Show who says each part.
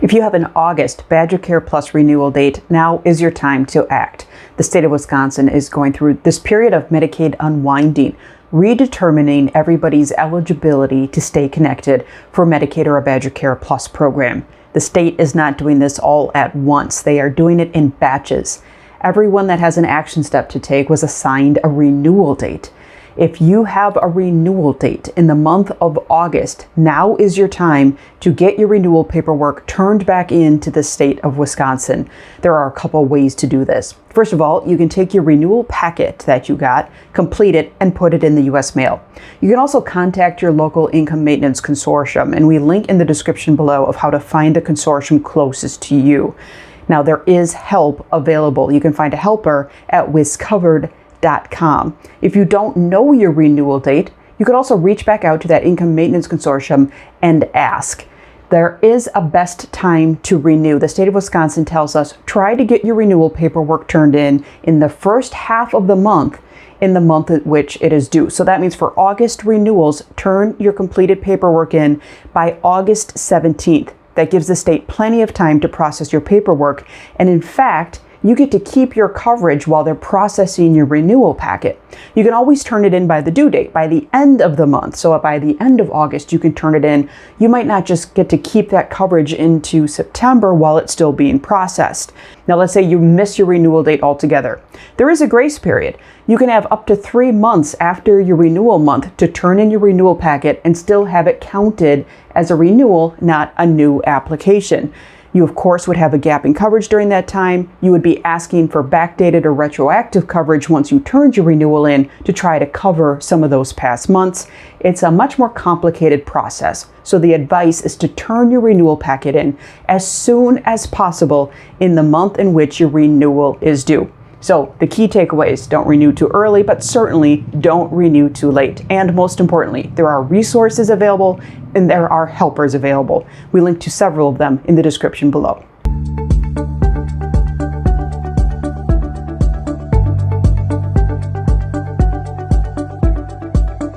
Speaker 1: If you have an August BadgerCare Plus renewal date, now is your time to act. The state of Wisconsin is going through this period of Medicaid unwinding, redetermining everybody's eligibility to stay connected for Medicaid or a BadgerCare Plus program. The state is not doing this all at once. They are doing it in batches. Everyone that has an action step to take was assigned a renewal date. If you have a renewal date in the month of August, now is your time to get your renewal paperwork turned back into the state of Wisconsin. There are a couple ways to do this. First of all, you can take your renewal packet that you got, complete it, and put it in the U.S. mail. You can also contact your local income maintenance consortium, and we link in the description below of how to find the consortium closest to you. Now, there is help available. You can find a helper at wiscovered.com. If you don't know your renewal date, you could also reach back out to that income maintenance consortium and ask. There is a best time to renew. The state of Wisconsin tells us try to get your renewal paperwork turned in the first half of the month, in the month at which it is due. So that means for August renewals, turn your completed paperwork in by August 17th. That gives the state plenty of time to process your paperwork. And in fact, you get to keep your coverage while they're processing your renewal packet. You can always turn it in by the due date, by the end of the month. So by the end of August, you can turn it in. You might not just get to keep that coverage into September while it's still being processed. Now, let's say you miss your renewal date altogether. There is a grace period. You can have up to 3 months after your renewal month to turn in your renewal packet and still have it counted as a renewal, not a new application. You, of course, would have a gap in coverage during that time. You would be asking for backdated or retroactive coverage once you turned your renewal in to try to cover some of those past months. It's a much more complicated process. So the advice is to turn your renewal packet in as soon as possible in the month in which your renewal is due. So the key takeaways: don't renew too early, but certainly don't renew too late. And most importantly, there are resources available and there are helpers available. We link to several of them in the description below.